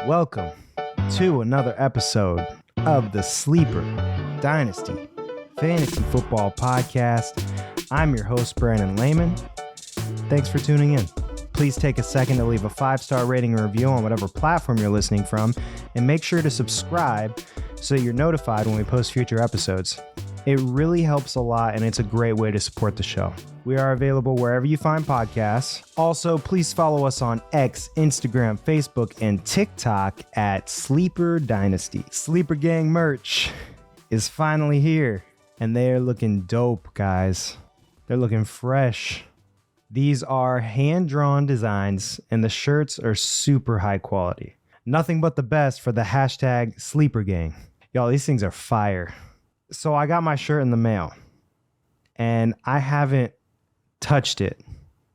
Welcome to another episode of the Sleeper Dynasty Fantasy Football Podcast. I'm your host, Brandon Lehman. Thanks for tuning in. Please take a second to leave a 5-star rating and review on whatever platform you're listening from, and make sure to subscribe so you're notified when we post future episodes. It really helps a lot, and it's a great way to support the show. We are available wherever you find podcasts. Also, please follow us on X, Instagram, Facebook, and TikTok at Sleeper Dynasty. Sleeper Gang merch is finally here, and they are looking dope, guys. They're looking fresh. These are hand-drawn designs, and the shirts are super high quality. Nothing but the best for the hashtag Sleeper Gang. Y'all, these things are fire. So I got my shirt in the mail, and I haven't touched it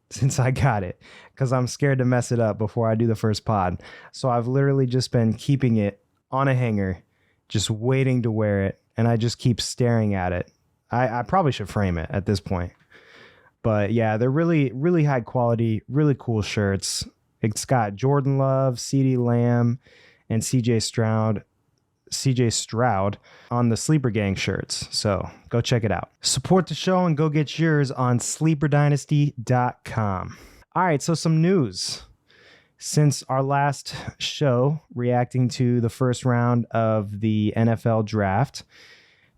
since I got it because I'm scared to mess it up before I do the first pod. So I've literally just been keeping it on a hanger, just waiting to wear it, and I just keep staring at it. I probably should frame it at this point. But yeah, they're really, really high quality, really cool shirts. It's got Jordan Love, CeeDee Lamb, and CJ Stroud on the Sleeper Gang shirts. So go check it out. Support the show and go get yours on sleeperdynasty.com. All right, so some news. Since our last show reacting to the first round of the NFL draft,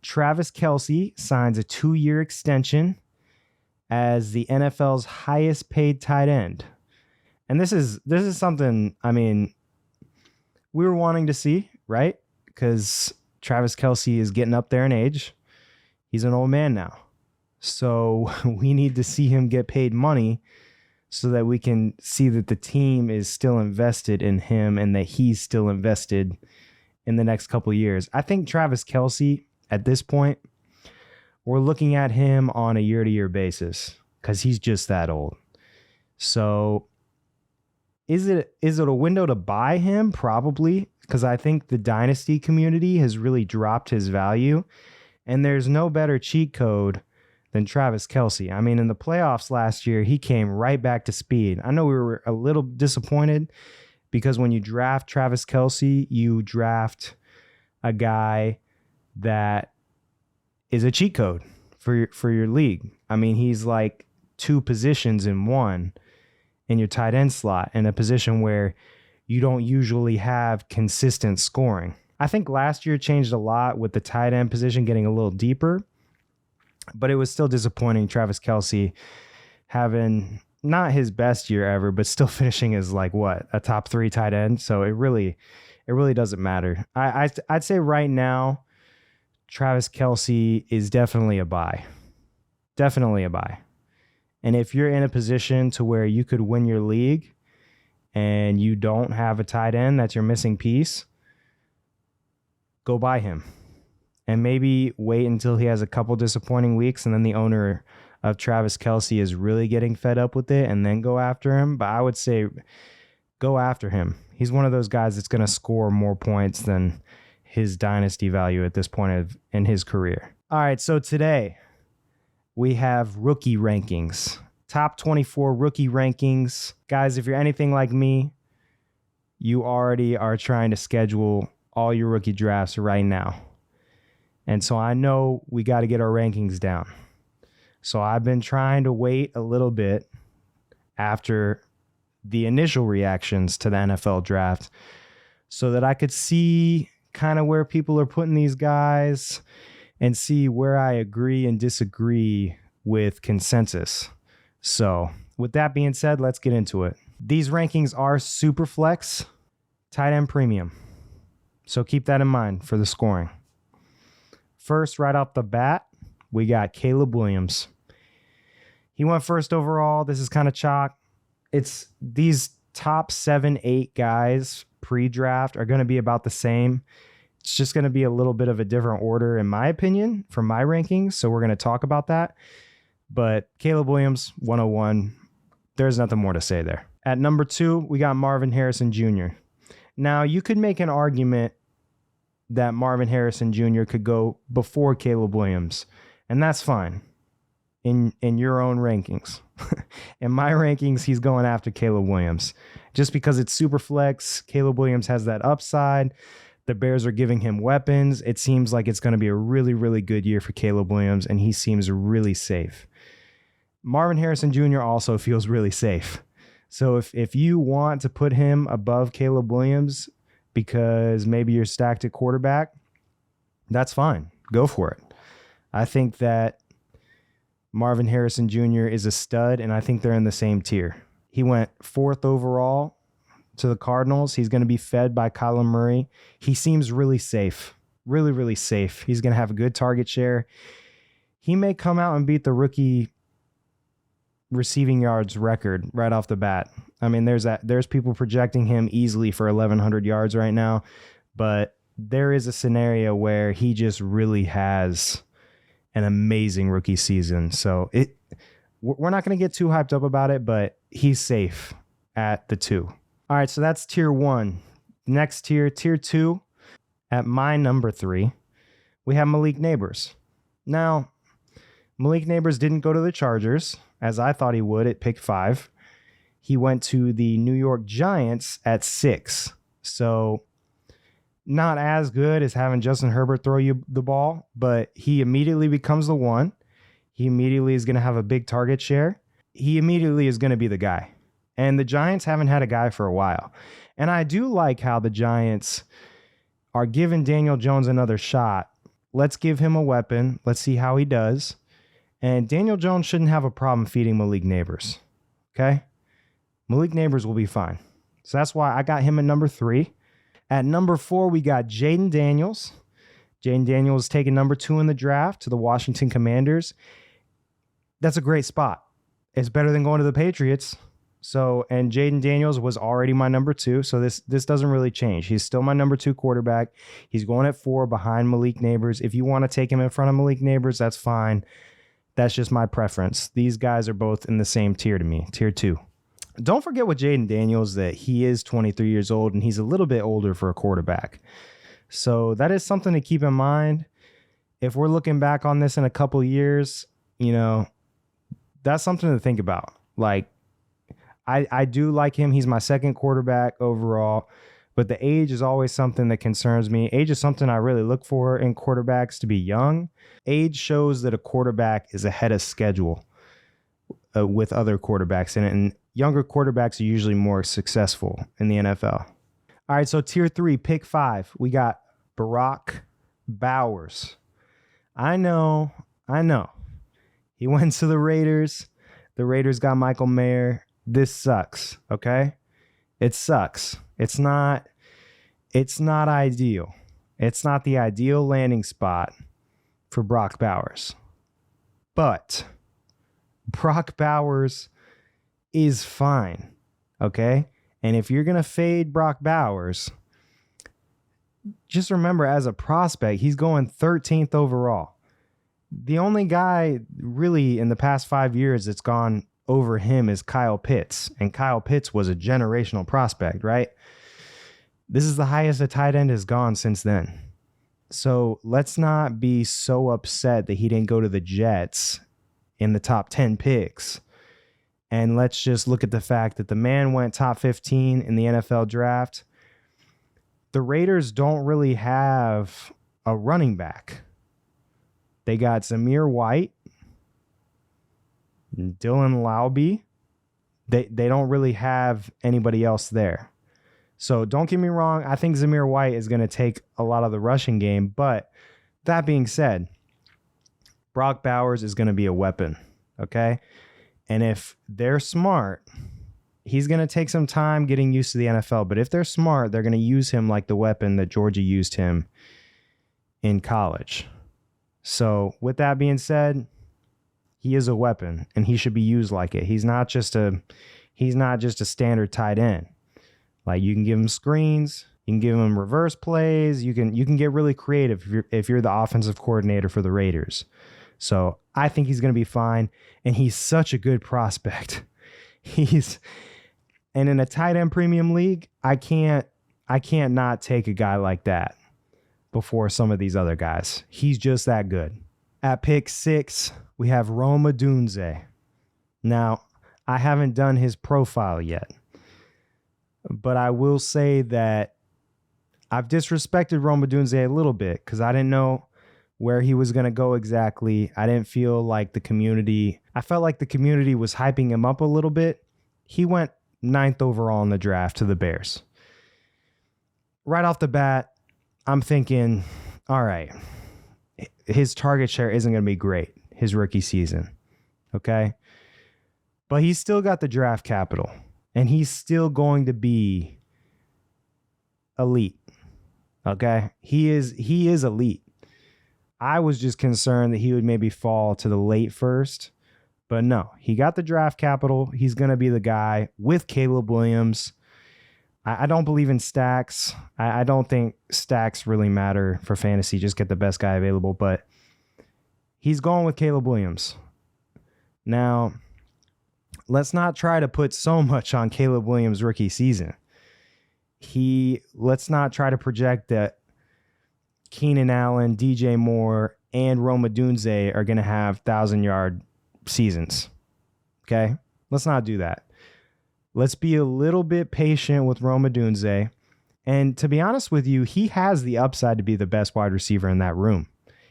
Travis Kelce signs a 2-year extension as the NFL's highest paid tight end. And this is something, I mean, we were wanting to see, right? Because Travis Kelce is getting up there in age. He's an old man now. So we need to see him get paid money so that we can see that the team is still invested in him and that he's still invested in the next couple of years. I think Travis Kelce, at this point, we're looking at him on a year-to-year basis because he's just that old. So is it a window to buy him? Probably, because I think the Dynasty community has really dropped his value, and there's no better cheat code than Travis Kelce. I mean, in the playoffs last year, he came right back to speed. I know we were a little disappointed because when you draft Travis Kelce, you draft a guy that is a cheat code for your league. I mean, he's like 2 positions in one in your tight end slot in a position where you don't usually have consistent scoring. I think last year changed a lot with the tight end position getting a little deeper, but it was still disappointing. Travis Kelce having not his best year ever, but still finishing as like a top 3 tight end. So it really doesn't matter. I'd say right now, Travis Kelce is definitely a buy. Definitely a buy. And if you're in a position to where you could win your league and you don't have a tight end that's your missing piece, go buy him. And maybe wait until he has a couple disappointing weeks and then the owner of Travis Kelce is really getting fed up with it and then go after him. But I would say go after him. He's one of those guys that's going to score more points than his dynasty value at this point in his career. All right, so today we have rookie rankings. Top 24 rookie rankings. Guys, if you're anything like me, you already are trying to schedule all your rookie drafts right now. And so I know we got to get our rankings down. So I've been trying to wait a little bit after the initial reactions to the NFL draft so that I could see kind of where people are putting these guys and see where I agree and disagree with consensus. So with that being said, let's get into it. These rankings are Superflex, tight end premium. So keep that in mind for the scoring. First, right off the bat, we got Caleb Williams. He went first overall. This is kind of chalk. It's these top 7, 8 guys pre-draft are going to be about the same. It's just going to be a little bit of a different order, in my opinion, for my rankings. So we're going to talk about that. But Caleb Williams, 101. There's nothing more to say there. At number 2, we got Marvin Harrison Jr. Now, you could make an argument that Marvin Harrison Jr. could go before Caleb Williams, and that's fine. in your own rankings. In my rankings, he's going after Caleb Williams. Just because it's Superflex, Caleb Williams has that upside. The Bears are giving him weapons. It seems like it's going to be a really, really good year for Caleb Williams, and he seems really safe. Marvin Harrison Jr. also feels really safe. So if you want to put him above Caleb Williams because maybe you're stacked at quarterback, that's fine. Go for it. I think that Marvin Harrison Jr. is a stud, and I think they're in the same tier. He went 4th overall to the Cardinals. He's going to be fed by Kyler Murray. He seems really safe. Really, really safe. He's going to have a good target share. He may come out and beat the rookie receiving yards record right off the bat. I mean, there's people projecting him easily for 1,100 yards right now, but there is a scenario where he just really has an amazing rookie season. So we're not going to get too hyped up about it, but he's safe at the 2. All right, so that's tier 1. Next tier 2, at my number 3, we have Malik Neighbors. Now, Malik Neighbors didn't go to the Chargers, as I thought he would at pick 5. He went to the New York Giants at 6. So not as good as having Justin Herbert throw you the ball, but he immediately becomes the one. He immediately is going to have a big target share. He immediately is going to be the guy. And the Giants haven't had a guy for a while. And I do like how the Giants are giving Daniel Jones another shot. Let's give him a weapon. Let's see how he does. And Daniel Jones shouldn't have a problem feeding Malik Neighbors. Okay? Malik Neighbors will be fine. So that's why I got him at number 3. At number 4, we got Jaden Daniels. Jaden Daniels taking number 2 in the draft to the Washington Commanders. That's a great spot. It's better than going to the Patriots. So, and Jaden Daniels was already my number 2, so this doesn't really change. He's still my number 2 quarterback. He's going at 4 behind Malik Neighbors. If you want to take him in front of Malik Neighbors, that's fine. That's just my preference. These guys are both in the same tier to me, tier 2. Don't forget with Jaden Daniels that he is 23 years old and he's a little bit older for a quarterback. So that is something to keep in mind. If we're looking back on this in a couple years, that's something to think about. Like, I do like him. He's my second quarterback overall, but the age is always something that concerns me. Age is something I really look for in quarterbacks, to be young. Age shows that a quarterback is ahead of schedule with other quarterbacks in it, and younger quarterbacks are usually more successful in the NFL. All right, so tier 3, pick 5. We got Barack Bowers. I know. He went to the Raiders. The Raiders got Michael Mayer. This sucks, okay? It sucks. It's not ideal. It's not the ideal landing spot for Brock Bowers. But Brock Bowers is fine, okay? And if you're going to fade Brock Bowers, just remember, as a prospect, he's going 13th overall. The only guy really in the past 5 years that's gone over him is Kyle Pitts. And Kyle Pitts was a generational prospect, right? This is the highest a tight end has gone since then. So let's not be so upset that he didn't go to the Jets in the top 10 picks. And let's just look at the fact that the man went top 15 in the NFL draft. The Raiders don't really have a running back. They got Zamir White, Dylan Laube. They don't really have anybody else there. So don't get me wrong. I think Zamir White is going to take a lot of the rushing game. But that being said, Brock Bowers is going to be a weapon. Okay? And if they're smart, he's going to take some time getting used to the NFL. But if they're smart, they're going to use him like the weapon that Georgia used him in college. So with that being said, he is a weapon and he should be used like it. He's not just a standard tight end. Like, you can give him screens, you can give him reverse plays, you can get really creative if you're the offensive coordinator for the Raiders. So I think he's going to be fine, and he's such a good prospect. And in a tight end premium league, I can't not take a guy like that before some of these other guys. He's just that good. At pick 6, we have Rome Odunze. Now, I haven't done his profile yet, but I will say that I've disrespected Rome Odunze a little bit because I didn't know where he was going to go exactly. I didn't feel like I felt like the community was hyping him up a little bit. He went 9th overall in the draft to the Bears. Right off the bat, I'm thinking, all right, his target share isn't going to be great his rookie season, okay? But he's still got the draft capital, and he's still going to be elite, okay? He is elite. I was just concerned that he would maybe fall to the late first, but no, he got the draft capital. He's going to be the guy with Caleb Williams. I don't believe in stacks. I don't think stacks really matter for fantasy. Just get the best guy available, but he's going with Caleb Williams. Now, let's not try to put so much on Caleb Williams' rookie season. Let's not try to project that Keenan Allen, DJ Moore, and Rome Odunze are going to have 1,000-yard seasons. Okay? Let's not do that. Let's be a little bit patient with Rome Odunze. And to be honest with you, he has the upside to be the best wide receiver in that room.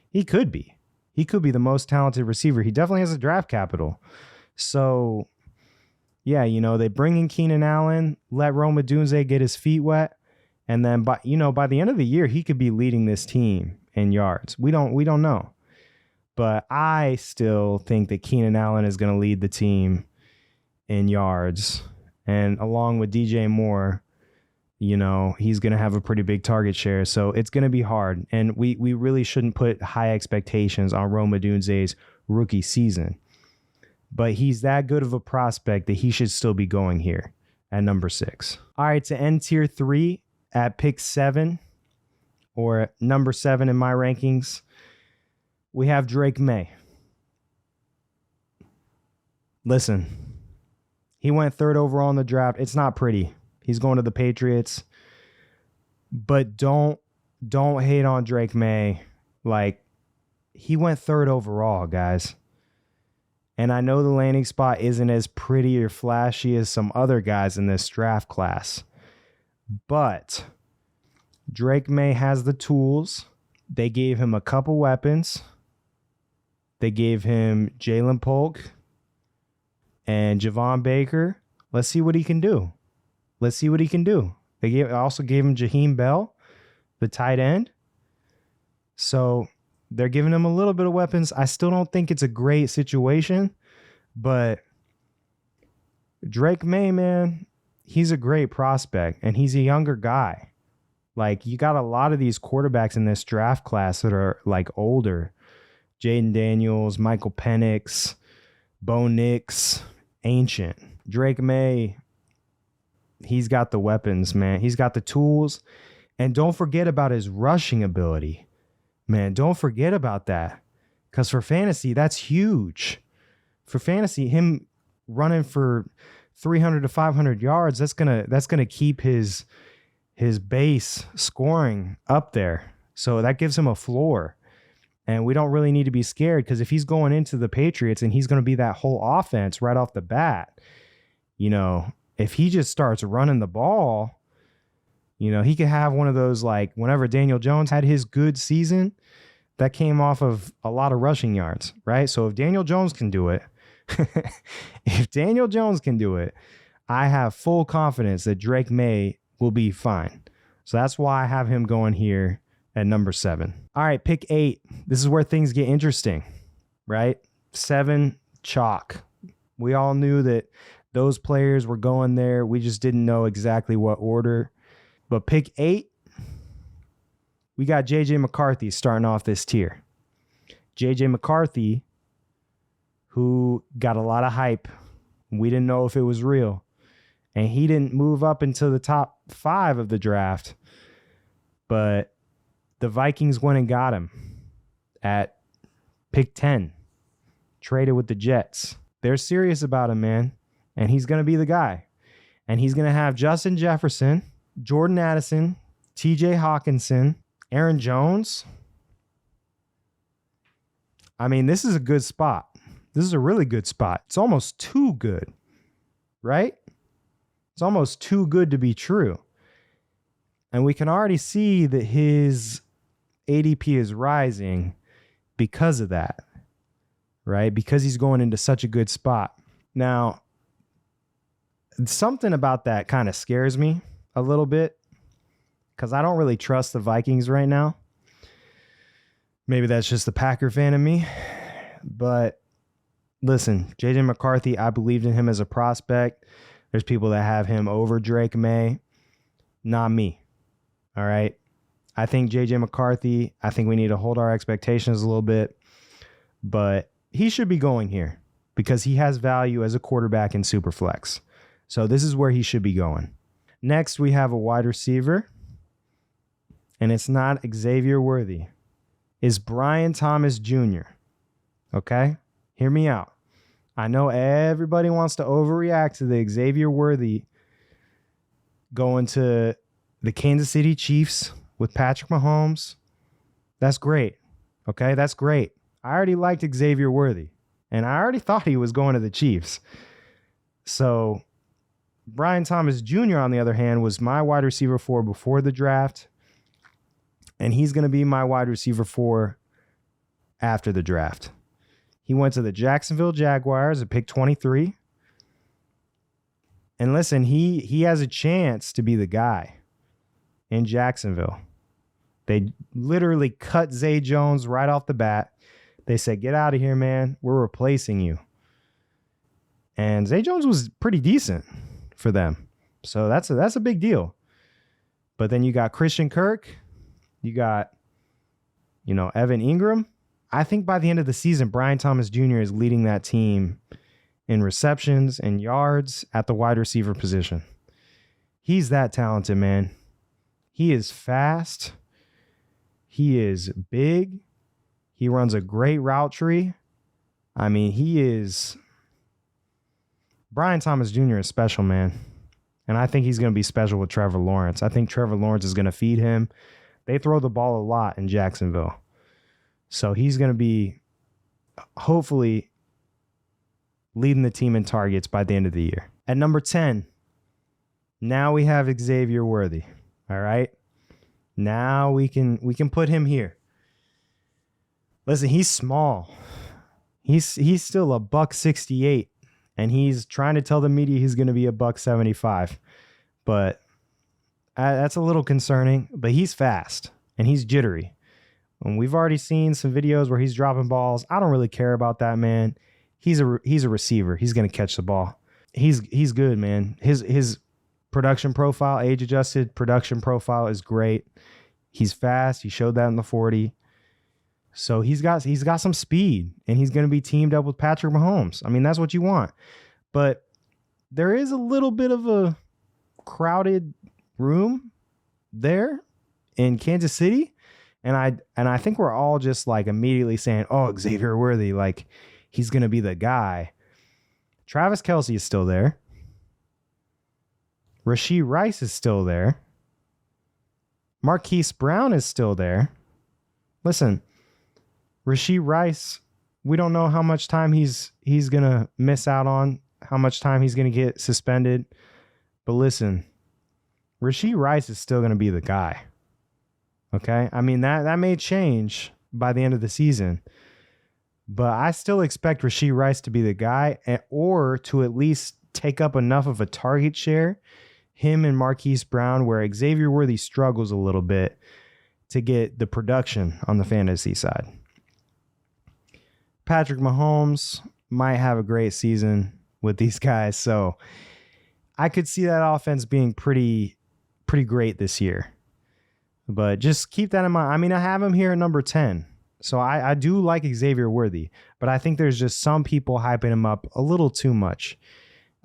He could be. He could be the most talented receiver. He definitely has a draft capital. So, yeah, they bring in Keenan Allen, let Rome Odunze get his feet wet. And then, by the end of the year, he could be leading this team in yards. We don't know. But I still think that Keenan Allen is going to lead the team in yards. And along with DJ Moore, he's going to have a pretty big target share. So it's going to be hard. And we really shouldn't put high expectations on Rome Odunze's rookie season. But he's that good of a prospect that he should still be going here at number 6. All right, to end tier 3, at pick 7, or number 7 in my rankings, we have Drake May. Listen, he went 3rd overall in the draft. It's not pretty. He's going to the Patriots. But don't hate on Drake May. Like, he went 3rd overall, guys. And I know the landing spot isn't as pretty or flashy as some other guys in this draft class. But Drake May has the tools. They gave him a couple weapons. They gave him Jalen Polk and Javon Baker. Let's see what he can do. They also gave him Jaheim Bell, the tight end. So they're giving him a little bit of weapons. I still don't think it's a great situation, but Drake May, man, he's a great prospect, and he's a younger guy. Like, you got a lot of these quarterbacks in this draft class that are, like, older. Jaden Daniels, Michael Penix, Bo Nix, ancient. Drake May, he's got the weapons, man. He's got the tools. And don't forget about his rushing ability. Man, don't forget about that. Because for fantasy, that's huge. For fantasy, him running for 300 to 500 yards, that's gonna keep his base scoring up there. So that gives him a floor. And we don't really need to be scared, because if he's going into the Patriots and he's going to be that whole offense right off the bat, if he just starts running the ball, he could have one of those, like whenever Daniel Jones had his good season, that came off of a lot of rushing yards, right? So if Daniel Jones can do it, I have full confidence that Drake May will be fine. So that's why I have him going here at number 7. All right, pick 8. This is where things get interesting, right? 7, chalk. We all knew that those players were going there. We just didn't know exactly what order. But pick 8, we got J.J. McCarthy starting off this tier. J.J. McCarthy, who got a lot of hype. We didn't know if it was real. And he didn't move up into the top 5 of the draft. But the Vikings went and got him at pick 10. Traded with the Jets. They're serious about him, man. And he's going to be the guy. And he's going to have Justin Jefferson, Jordan Addison, TJ Hawkinson, Aaron Jones. I mean, this is a good spot. This is a really good spot. It's almost too good, right? It's almost too good to be true. And we can already see that his ADP is rising because of that, right? Because he's going into such a good spot. Now, something about that kind of scares me a little bit because I don't really trust the Vikings right now. Maybe that's just the Packer fan in me. But listen, JJ McCarthy, I believed in him as a prospect. There's people that have him over Drake May. Not me. All right. I think JJ McCarthy, I think we need to hold our expectations a little bit. But he should be going here because he has value as a quarterback in Superflex. So this is where he should be going. Next, we have a wide receiver. And it's not Xavier Worthy. It's Brian Thomas Jr. Okay? Hear me out. I know everybody wants to overreact to the Xavier Worthy going to the Kansas City Chiefs with Patrick Mahomes. That's great. Okay? That's great. I already liked Xavier Worthy. And I already thought he was going to the Chiefs. So Brian Thomas Jr., on the other hand, was my wide receiver 4 before the draft. And he's going to be my wide receiver 4 after the draft. He went to the Jacksonville Jaguars at pick 23. And listen, he has a chance to be the guy in Jacksonville. They literally cut Zay Jones right off the bat. They said, get out of here, man. We're replacing you. And Zay Jones was pretty decent for them. So that's a big deal. But then you got Christian Kirk. You got, Evan Ingram. I think by the end of the season, Brian Thomas Jr. is leading that team in receptions and yards at the wide receiver position. He's that talented, man. He is fast. He is big. He runs a great route tree. I mean, Brian Thomas Jr. is special, man. And I think he's going to be special with Trevor Lawrence. I think Trevor Lawrence is going to feed him. They throw the ball a lot in Jacksonville. So he's going to be, hopefully, leading the team in targets by the end of the year. At number 10, now we have Xavier Worthy. All right? Now we can put him here. Listen, he's small. He's still a $168, and he's trying to tell the media he's going to be a $175. But that's a little concerning, but he's fast and he's jittery. And we've already seen some videos where he's dropping balls. I don't really care about that, man. He's a receiver. He's going to catch the ball. He's good, man. His production profile, age-adjusted production profile is great. He's fast. He showed that in the 40. So he's got some speed, and he's going to be teamed up with Patrick Mahomes. I mean, that's what you want. But there is a little bit of a crowded room there in Kansas City, and I think we're all just like immediately saying, oh, Xavier Worthy, like he's gonna be the guy. Travis Kelce is still there. Rashee Rice is still there. Marquise Brown is still there. Listen, Rashee Rice, we don't know how much time he's gonna miss out on, how much time he's gonna get suspended, but listen, Rashee Rice is still going to be the guy. Okay? I mean, that may change by the end of the season. But I still expect Rashee Rice to be the guy or to at least take up enough of a target share, him and Marquise Brown, where Xavier Worthy struggles a little bit to get the production on the fantasy side. Patrick Mahomes might have a great season with these guys. So I could see that offense being pretty great this year. But just keep that in mind. I mean, I have him here at number 10. So I do like Xavier Worthy, but I think there's just some people hyping him up a little too much.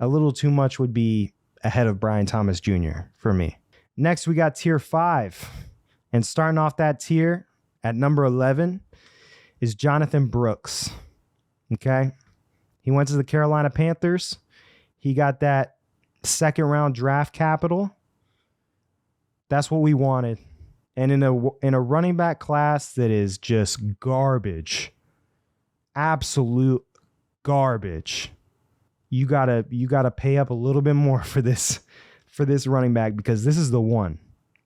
A little too much would be ahead of Brian Thomas Jr. for me. Next, we got tier 5. And starting off that tier at number 11 is Jonathan Brooks. Okay? He went to the Carolina Panthers. He got that second round draft capital. That's what we wanted. And in a running back class that is just garbage, absolute garbage. You gotta pay up a little bit more for this running back, because this is the one.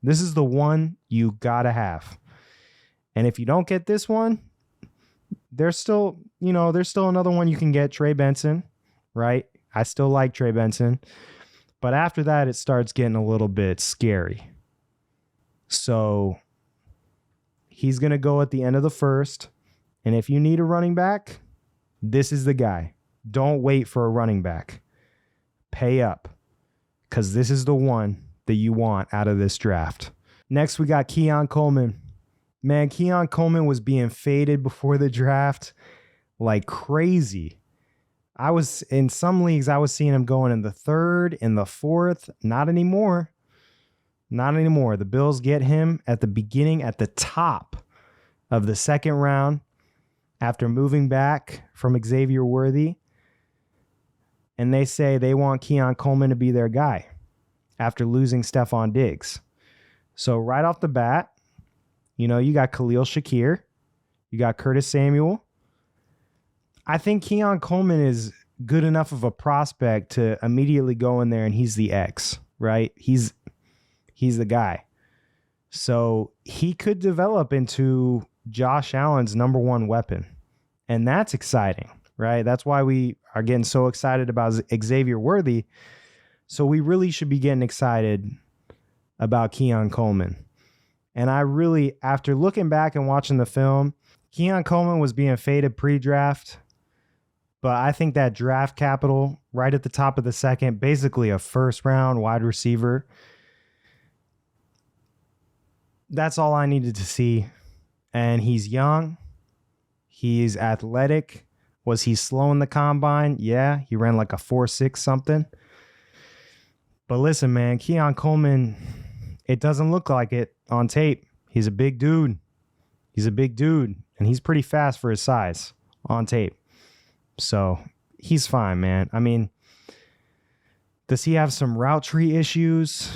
This is the one you gotta have. And if you don't get this one, there's still another one you can get, Trey Benson, right? I still like Trey Benson. But after that, it starts getting a little bit scary. So he's going to go at the end of the first. And if you need a running back, this is the guy. Don't wait for a running back. Pay up, because this is the one that you want out of this draft. Next, we got Keon Coleman. Man, Keon Coleman was being faded before the draft like crazy. In some leagues, I was seeing him going in the third, in the fourth. Not anymore. Not anymore. The Bills get him at the beginning, at the top of the second round, after moving back from Xavier Worthy. And they say they want Keon Coleman to be their guy after losing Stephon Diggs. So right off the bat, you got Khalil Shakir. You got Curtis Samuel. I think Keon Coleman is good enough of a prospect to immediately go in there and he's the X, right? He's the guy. So he could develop into Josh Allen's number one weapon. And that's exciting, right? That's why we are getting so excited about Xavier Worthy. So we really should be getting excited about Keon Coleman. And I really, after looking back and watching the film, Keon Coleman was being faded pre-draft. But I think that draft capital right at the top of the second, basically a first-round wide receiver, that's all I needed to see. And he's young. He's athletic. Was he slow in the combine? Yeah, he ran like a 4.6 something. But listen, man, Keon Coleman, it doesn't look like it on tape. He's a big dude. And he's pretty fast for his size on tape. So he's fine, man. I mean, does he have some route tree issues?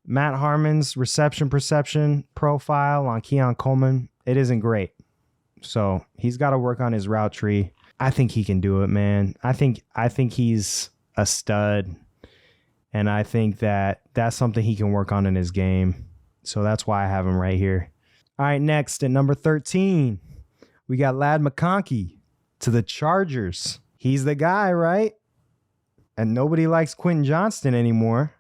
Matt Harmon's reception perception profile on Keon Coleman, it isn't great. So he's got to work on his route tree. I think he can do it, man. I think he's a stud. And I think that's something he can work on in his game. So that's why I have him right here. All right, next at number 13, we got Ladd McConkey to the Chargers. He's the guy, right? And nobody likes Quentin Johnston anymore.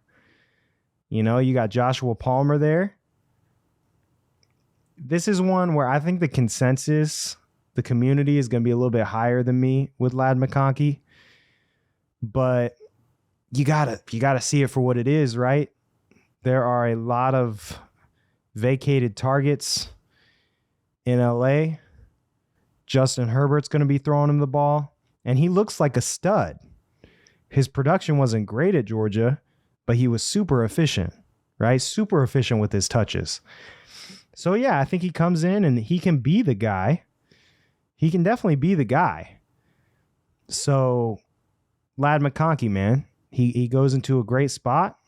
You got Joshua Palmer there. This is one where I think the consensus, the community is going to be a little bit higher than me with Ladd McConkey. But you gotta see it for what it is, right? There are a lot of vacated targets in LA. Justin Herbert's going to be throwing him the ball, and he looks like a stud. His production wasn't great at Georgia, but he was super efficient, right? Super efficient with his touches. So, yeah, I think he comes in and he can be the guy. He can definitely be the guy. So, Ladd McConkey, man, he goes into a great spot,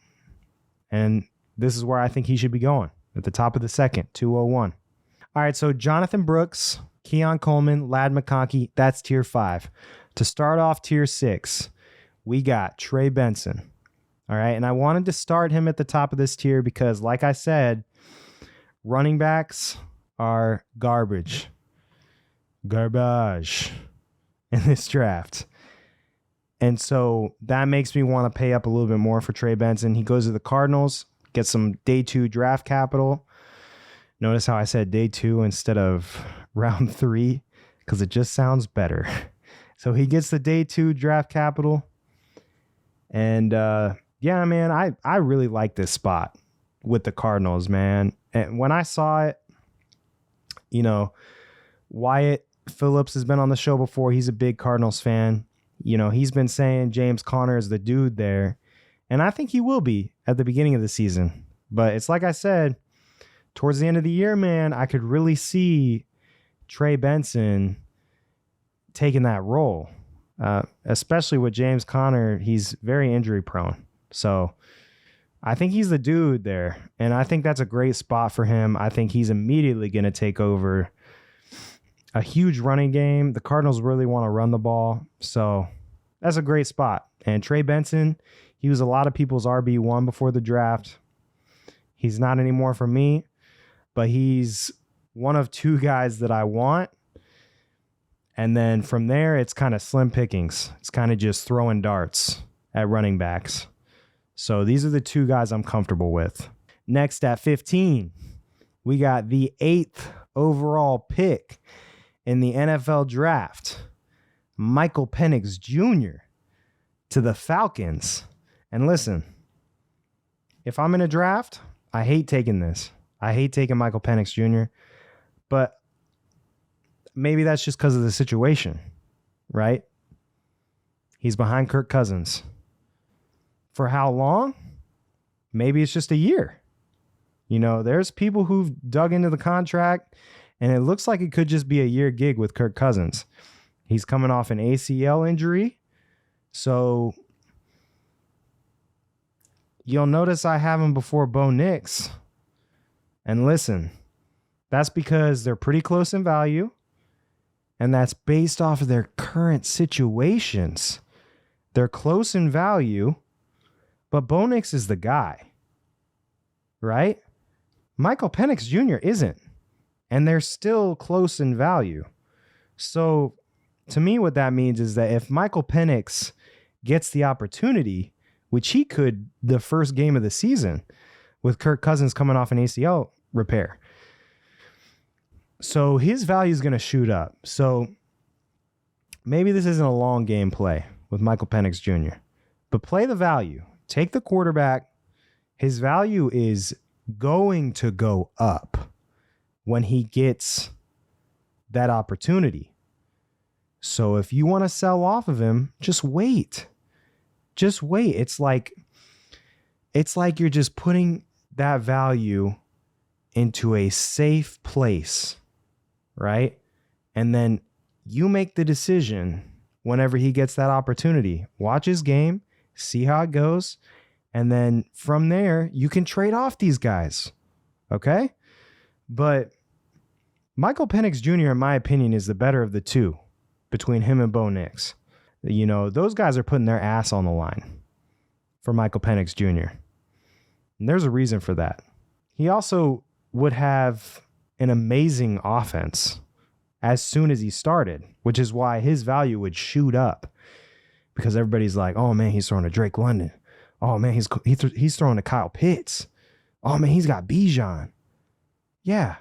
and this is where I think he should be going, at the top of the second, 201. All right, so Jonathan Brooks, Keon Coleman, Ladd McConkey, that's tier 5. To start off tier 6, we got Trey Benson. All right, and I wanted to start him at the top of this tier because, like I said, running backs are garbage in this draft. And so that makes me want to pay up a little bit more for Trey Benson. He goes to the Cardinals, gets some day 2 draft capital. Notice how I said day 2 instead of round 3, because it just sounds better. So he gets the day 2 draft capital. And yeah, man, I really like this spot with the Cardinals, man. And when I saw it, Wyatt Phillips has been on the show before. He's a big Cardinals fan. He's been saying James Conner is the dude there. And I think he will be at the beginning of the season. But it's like I said, towards the end of the year, man, I could really see Trey Benson taking that role, especially with James Conner. He's very injury prone. So I think he's the dude there. And I think that's a great spot for him. I think he's immediately going to take over a huge running game. The Cardinals really want to run the ball. So that's a great spot. And Trey Benson, he was a lot of people's RB1 before the draft. He's not anymore for me, but he's one of two guys that I want. And then from there, it's kind of slim pickings. It's kind of just throwing darts at running backs. So these are the two guys I'm comfortable with. Next at 15, we got the 8th overall pick in the NFL draft, Michael Penix Jr. to the Falcons. And listen, if I'm in a draft, I hate taking this. I hate taking Michael Penix Jr., but maybe that's just because of the situation, right? He's behind Kirk Cousins. For how long? Maybe it's just a year. You know, there's people who've dug into the contract, and it looks like it could just be a year gig with Kirk Cousins. He's coming off an ACL injury. So you'll notice I have him before Bo Nix. And listen, that's because they're pretty close in value. And that's based off of their current situations. They're close in value, but Bo Nix is the guy, right? Michael Penix Jr. isn't, and they're still close in value. So to me, what that means is that if Michael Penix gets the opportunity, which he could the first game of the season with Kirk Cousins coming off an ACL repair, so his value is going to shoot up. So maybe this isn't a long game play with Michael Penix Jr., but play the value. Take the quarterback. His value is going to go up when he gets that opportunity. So if you want to sell off of him, just wait. Just wait. It's like you're just putting that value into a safe place, right? And then you make the decision whenever he gets that opportunity. Watch his game, see how it goes, and then from there, you can trade off these guys, okay? But Michael Penix Jr., in my opinion, is the better of the two between him and Bo Nix. You know, those guys are putting their ass on the line for Michael Penix Jr. And there's a reason for that. He also would have an amazing offense as soon as he started, which is why his value would shoot up, because everybody's like, oh man, he's throwing to Drake London. Oh man, he's throwing to Kyle Pitts. Oh man, he's got Bijan. Yeah.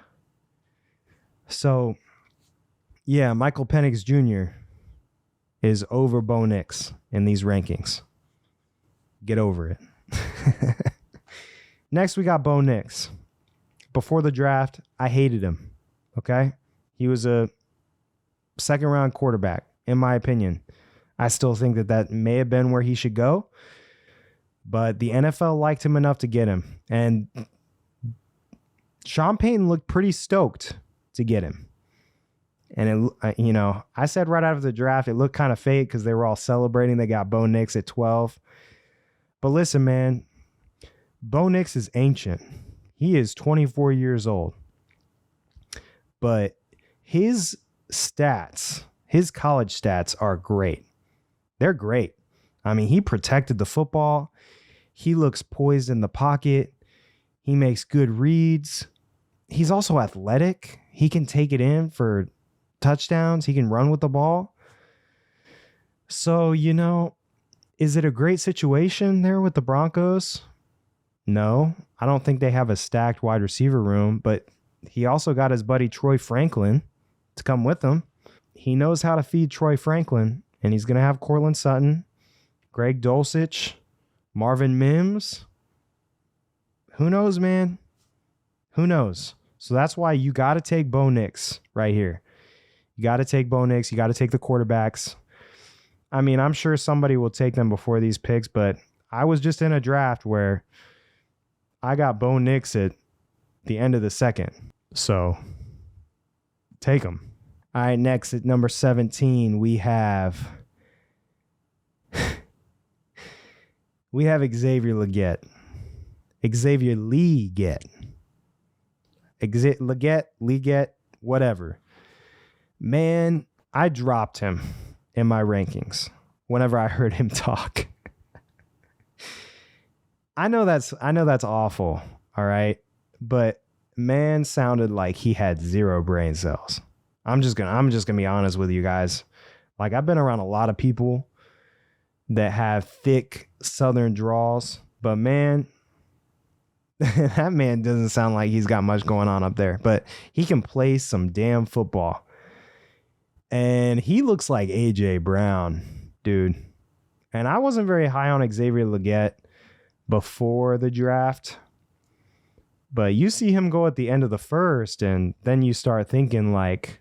So yeah, Michael Penix Jr. is over Bo Nix in these rankings. Get over it. Next, we got Bo Nix. Before the draft, I hated him. Okay? He was a second-round quarterback, in my opinion. I still think that may have been where he should go, but the NFL liked him enough to get him. And Sean Payton looked pretty stoked to get him. And, I said right after the draft, it looked kind of fake because they were all celebrating. They got Bo Nix at 12. But listen, man, Bo Nix is ancient. He is 24 years old. But his stats, his college stats are great. They're great. I mean, he protected the football. He looks poised in the pocket. He makes good reads. He's also athletic. He can take it in for touchdowns. He can run with the ball. So, is it a great situation there with the Broncos? No, I don't think they have a stacked wide receiver room, but he also got his buddy Troy Franklin to come with him. He knows how to feed Troy Franklin, and he's going to have Cortland Sutton, Greg Dulcich, Marvin Mims. Who knows, man? Who knows? So that's why you got to take Bo Nix right here. You got to take Bo Nix. You got to take the quarterbacks. I mean, I'm sure somebody will take them before these picks, but I was just in a draft where I got Bo Nix at the end of the second. So take him. All right, next at number 17, we have Xavier Legette. Xavier Legette. Legette, whatever. Man, I dropped him in my rankings whenever I heard him talk. I know that's awful, all right? But man sounded like he had zero brain cells. I'm just gonna be honest with you guys. Like, I've been around a lot of people that have thick Southern draws, but man, that man doesn't sound like he's got much going on up there. But he can play some damn football. And he looks like A.J. Brown, dude. And I wasn't very high on Xavier Legette before the draft. But you see him go at the end of the first, and then you start thinking like,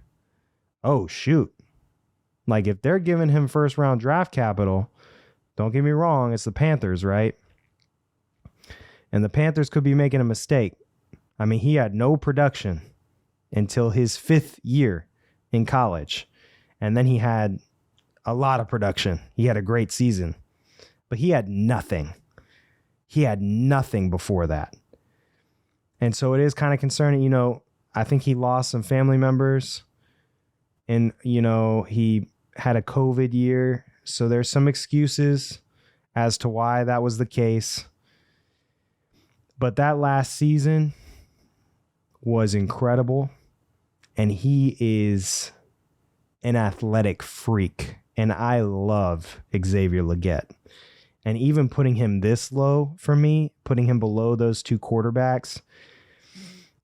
oh, shoot. Like, if they're giving him first round draft capital, don't get me wrong, it's the Panthers, right? And the Panthers could be making a mistake. I mean, he had no production until his 5th year in college. And then he had a lot of production. He had a great season. But he had nothing. He had nothing before that. And so it is kind of concerning. You know, I think he lost some family members. And, you know, he had a COVID year. So there's some excuses as to why that was the case. But that last season was incredible. And he is an athletic freak. And I love Xavier Legette. And even putting him this low for me, putting him below those two quarterbacks,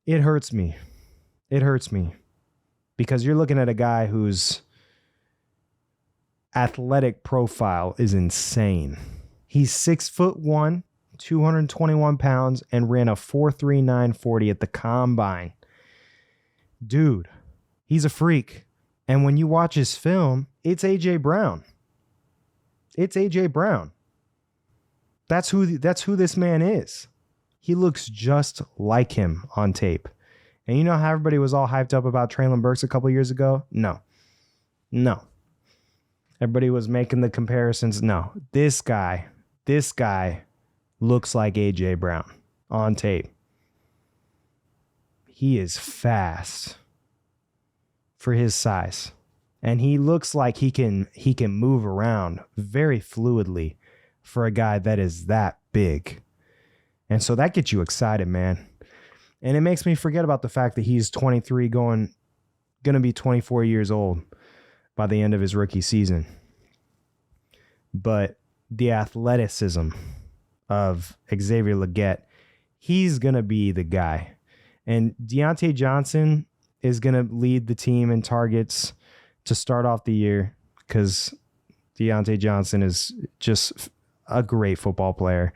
it hurts me. It hurts me. Because you're looking at a guy whose athletic profile is insane. He's 6'1", 221 pounds, and ran a 4.39 40 at the combine. Dude, he's a freak. And when you watch his film, it's A.J. Brown. It's A.J. Brown. That's who this man is. He looks just like him on tape. And you know how everybody was all hyped up about Traylon Burks a couple years ago? No. Everybody was making the comparisons. No. This guy looks like A.J. Brown on tape. He is fast for his size. And he looks like he can move around very fluidly for a guy that is that big. And so that gets you excited, man. And it makes me forget about the fact that he's 23 going to be 24 years old by the end of his rookie season. But the athleticism of Xavier Legette, he's going to be the guy. And Deontay Johnson is going to lead the team in targets to start off the year because Deontay Johnson is just a great football player.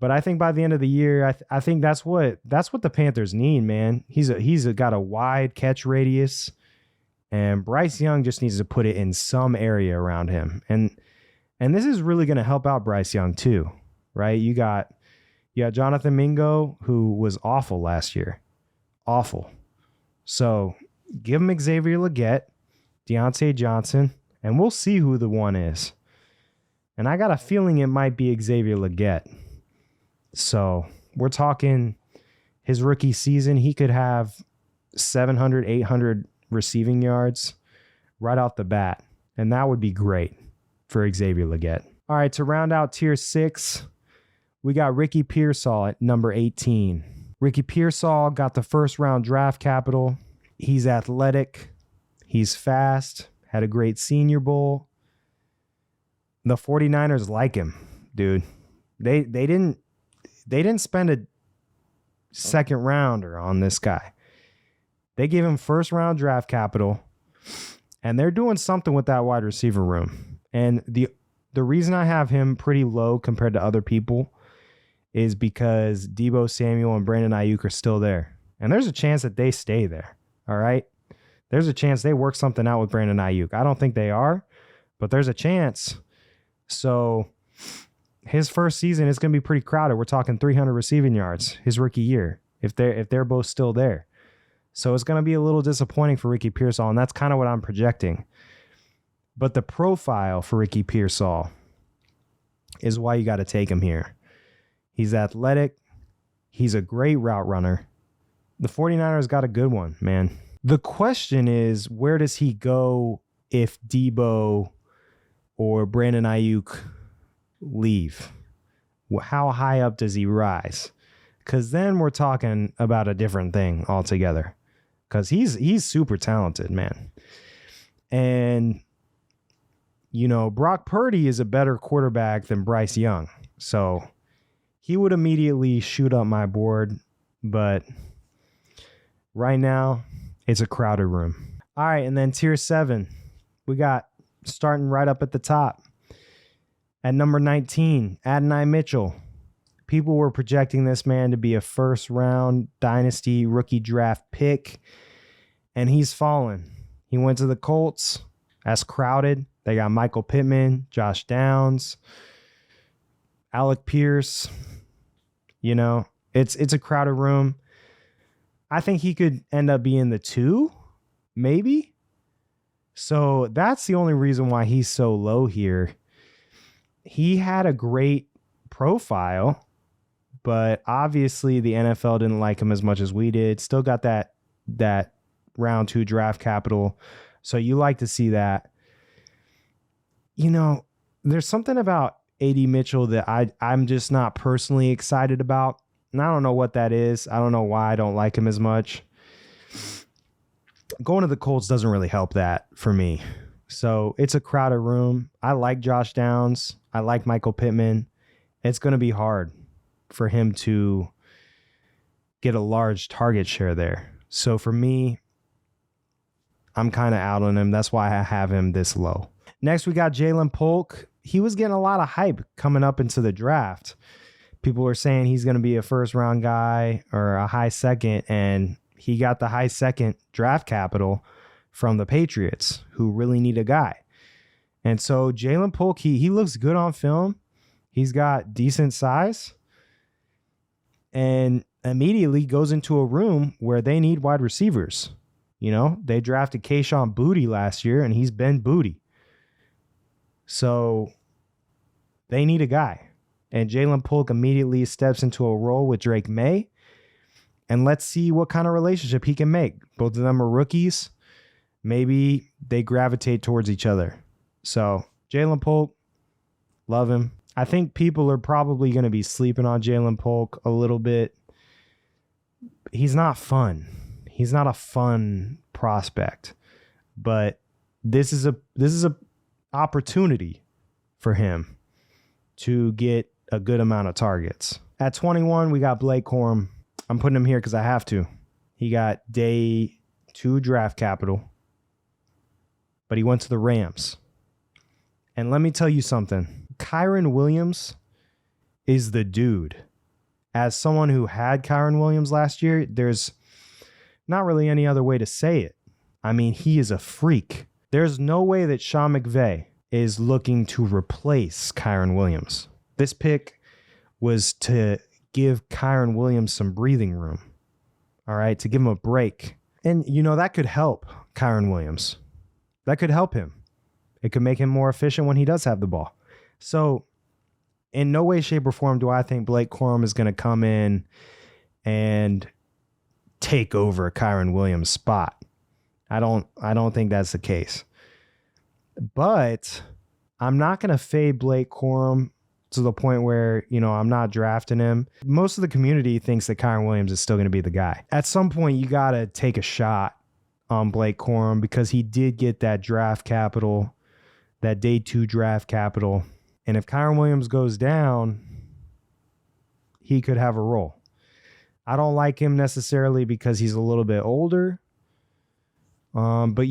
But I think by the end of the year, I think that's what the Panthers need, man. He's got a wide catch radius, and Bryce Young just needs to put it in some area around him. And this is really going to help out Bryce Young too, right? You got Jonathan Mingo, who was awful last year. Awful. So give him Xavier Legette, Deontay Johnson, and we'll see who the one is. And I got a feeling it might be Xavier Legette. So we're talking his rookie season, he could have 700, 800 receiving yards right off the bat. And that would be great for Xavier Legette. All right, to round out tier 6, we got Ricky Pearsall at number 18. Ricky Pearsall got the first round draft capital. He's athletic. He's fast. Had a great Senior Bowl. The 49ers like him, dude. They didn't spend a second rounder on this guy. They gave him first round draft capital, and they're doing something with that wide receiver room. And the reason I have him pretty low compared to other people is because Deebo Samuel and Brandon Ayuk are still there. And there's a chance that they stay there. All right. There's a chance they work something out with Brandon Ayuk. I don't think they are, but there's a chance. So his first season is going to be pretty crowded. We're talking 300 receiving yards his rookie year if they're both still there. So it's going to be a little disappointing for Ricky Pearsall, and that's kind of what I'm projecting. But the profile for Ricky Pearsall is why you got to take him here. He's athletic. He's a great route runner. The 49ers got a good one, man. The question is, where does he go if Debo or Brandon Ayuk leave? How high up does he rise? Because then we're talking about a different thing altogether. Because he's super talented, man. And, Brock Purdy is a better quarterback than Bryce Young. So he would immediately shoot up my board. But right now, it's a crowded room. All right, and then tier 7. We got starting right up at the top. At number 19, Adonai Mitchell. People were projecting this man to be a first-round Dynasty rookie draft pick, and he's fallen. He went to the Colts. That's crowded. They got Michael Pittman, Josh Downs, Alec Pierce. It's a crowded room. I think he could end up being the 2, maybe. So that's the only reason why he's so low here. He had a great profile, but obviously the NFL didn't like him as much as we did. Still got that round 2 draft capital. So you like to see that. There's something about AD Mitchell that I'm just not personally excited about. And I don't know what that is. I don't know why I don't like him as much. Going to the Colts doesn't really help that for me. So it's a crowded room. I like Josh Downs. I like Michael Pittman. It's going to be hard for him to get a large target share there. So for me, I'm kind of out on him. That's why I have him this low. Next, we got Jalen Polk. He was getting a lot of hype coming up into the draft. People were saying he's going to be a first-round guy or a high second, and he got the high second draft capital from the Patriots, who really need a guy. And so Jalen Polk, he looks good on film. He's got decent size and immediately goes into a room where they need wide receivers. They drafted Kayshon Boutte last year, and he's been Boutte. So they need a guy. And Jalen Polk immediately steps into a role with Drake May. And let's see what kind of relationship he can make. Both of them are rookies. Maybe they gravitate towards each other. So Jalen Polk, love him. I think people are probably going to be sleeping on Jalen Polk a little bit. He's not fun. He's not a fun prospect. But this is a opportunity for him to get a good amount of targets. At 21, we got Blake Corum. I'm putting him here because I have to. He got day 2 draft capital, but he went to the Rams. And let me tell you something. Kyren Williams is the dude. As someone who had Kyren Williams last year, there's not really any other way to say it. I mean, he is a freak. There's no way that Sean McVay is looking to replace Kyren Williams. This pick was to give Kyren Williams some breathing room. All right, to give him a break. And, that could help Kyren Williams. That could help him. It could make him more efficient when he does have the ball. So, in no way, shape, or form do I think Blake Corum is going to come in and take over Kyren Williams' spot. I don't think that's the case. But I'm not going to fade Blake Corum to the point where, I'm not drafting him. Most of the community thinks that Kyren Williams is still going to be the guy. At some point, you got to take a shot on Blake Corum because he did get that draft capital, that day 2 draft capital. And if Kyren Williams goes down, he could have a role. I don't like him necessarily because he's a little bit older. But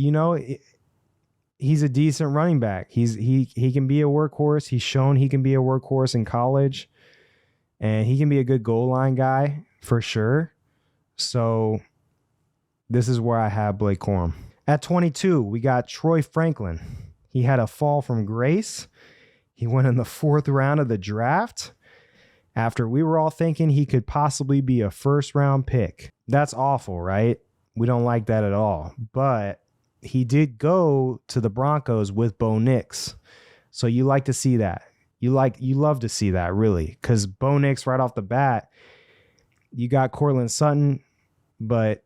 he's a decent running back. He can be a workhorse. He's shown he can be a workhorse in college, and he can be a good goal line guy for sure. So this is where I have Blake Corum. At 22, we got Troy Franklin. He had a fall from grace. He went in the 4th round of the draft after we were all thinking he could possibly be a first-round pick. That's awful, right? We don't like that at all. But he did go to the Broncos with Bo Nix. So you like to see that. You love to see that, really. Because Bo Nix, right off the bat, you got Courtland Sutton, but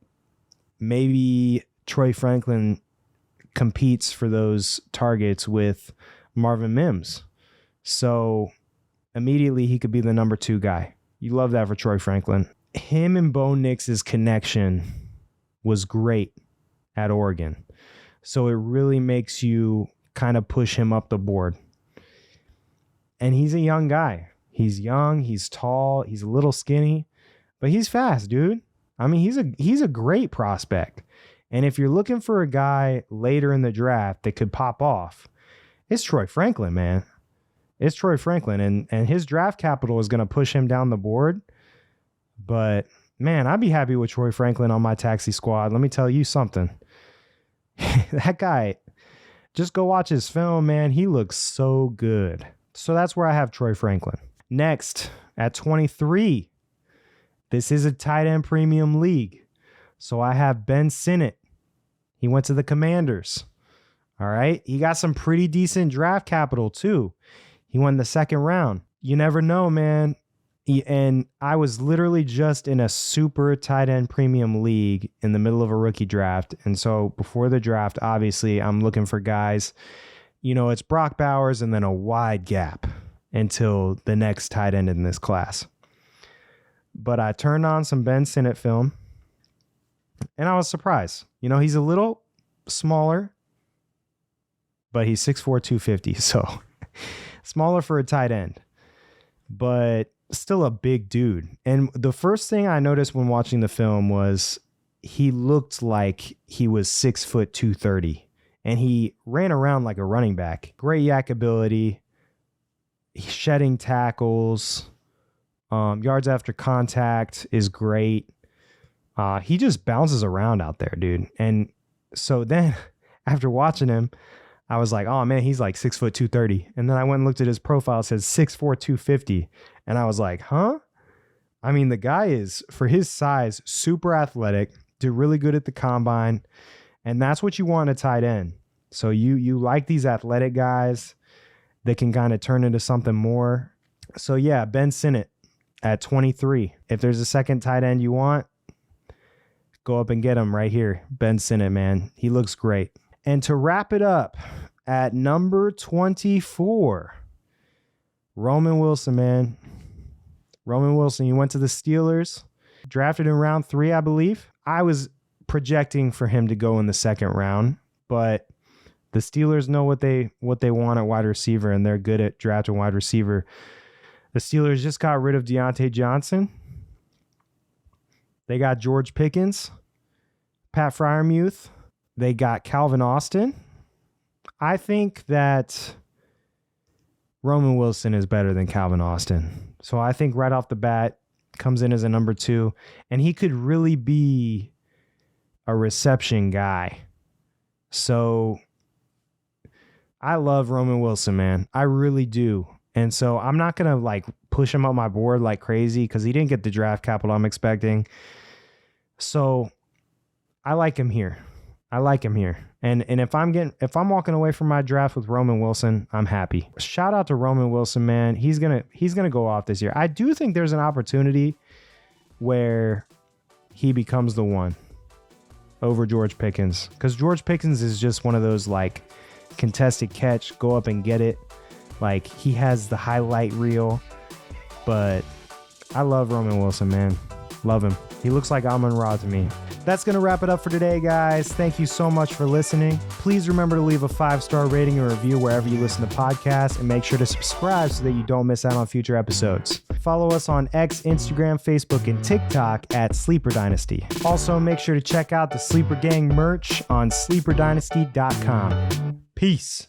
maybe Troy Franklin competes for those targets with Marvin Mims. So immediately he could be the number 2 guy. You love that for Troy Franklin. Him and Bo Nix's connection was great at Oregon. So it really makes you kind of push him up the board. And he's a young guy. He's young, he's tall, he's a little skinny, but he's fast, dude. I mean, he's a great prospect. And if you're looking for a guy later in the draft that could pop off, it's Troy Franklin, man. It's Troy Franklin. And his draft capital is going to push him down the board. But, man, I'd be happy with Troy Franklin on my taxi squad. Let me tell you something. That guy, just go watch his film, man. He looks so good. So that's where I have Troy Franklin. Next, at 23, this is a tight end premium league. So I have Ben Sinnott. He went to the Commanders. All right. He got some pretty decent draft capital too. He won the second round. You never know, man. And I was literally just in a super tight end premium league in the middle of a rookie draft. And so before the draft, obviously, I'm looking for guys. You know, it's Brock Bowers and then a wide gap until the next tight end in this class. But I turned on some Ben Sinnott film, and I was surprised. You know, he's a little smaller, but he's 6'4", 250, so smaller for a tight end, but still a big dude. And the first thing I noticed when watching the film was he looked like he was 6 foot 230, and he ran around like a running back. Great yak ability, shedding tackles, yards after contact is great. He just bounces around out there, dude. And so then after watching him, I was like, oh man, he's like 6 foot 230. And then I went and looked at his profile. It says 6'4", 250. And I was like, huh? I mean, the guy is, for his size, super athletic, did really good at the combine. And that's what you want in a tight end. So you like these athletic guys that can kind of turn into something more. So yeah, Ben Sinnott at 23. If there's a second tight end you want, go up and get him right here. Ben Sinnott, man. He looks great. And to wrap it up, at number 24, Roman Wilson, man. Roman Wilson, he went to the Steelers, drafted in round 3, I believe. I was projecting for him to go in the second round, but the Steelers know what they want at wide receiver, and they're good at drafting wide receiver. The Steelers just got rid of Deontay Johnson. They got George Pickens, Pat Freiermuth. They got Calvin Austin. I think that Roman Wilson is better than Calvin Austin. So I think right off the bat, comes in as a number 2, and he could really be a reception guy. So I love Roman Wilson, man. I really do. And so I'm not going to like push him up my board like crazy because he didn't get the draft capital I'm expecting. So I like him here. And if I'm walking away from my draft with Roman Wilson, I'm happy. Shout out to Roman Wilson, man. He's gonna go off this year. I do think there's an opportunity where he becomes the one over George Pickens, because George Pickens is just one of those like contested catch, go up and get it. Like he has the highlight reel, but I love Roman Wilson, man. Love him. He looks like Amon-Ra to me. That's going to wrap it up for today, guys. Thank you so much for listening. Please remember to leave a 5-star rating and review wherever you listen to podcasts, and make sure to subscribe so that you don't miss out on future episodes. Follow us on X, Instagram, Facebook, and TikTok at Sleeper Dynasty. Also, make sure to check out the Sleeper Gang merch on sleeperdynasty.com. Peace.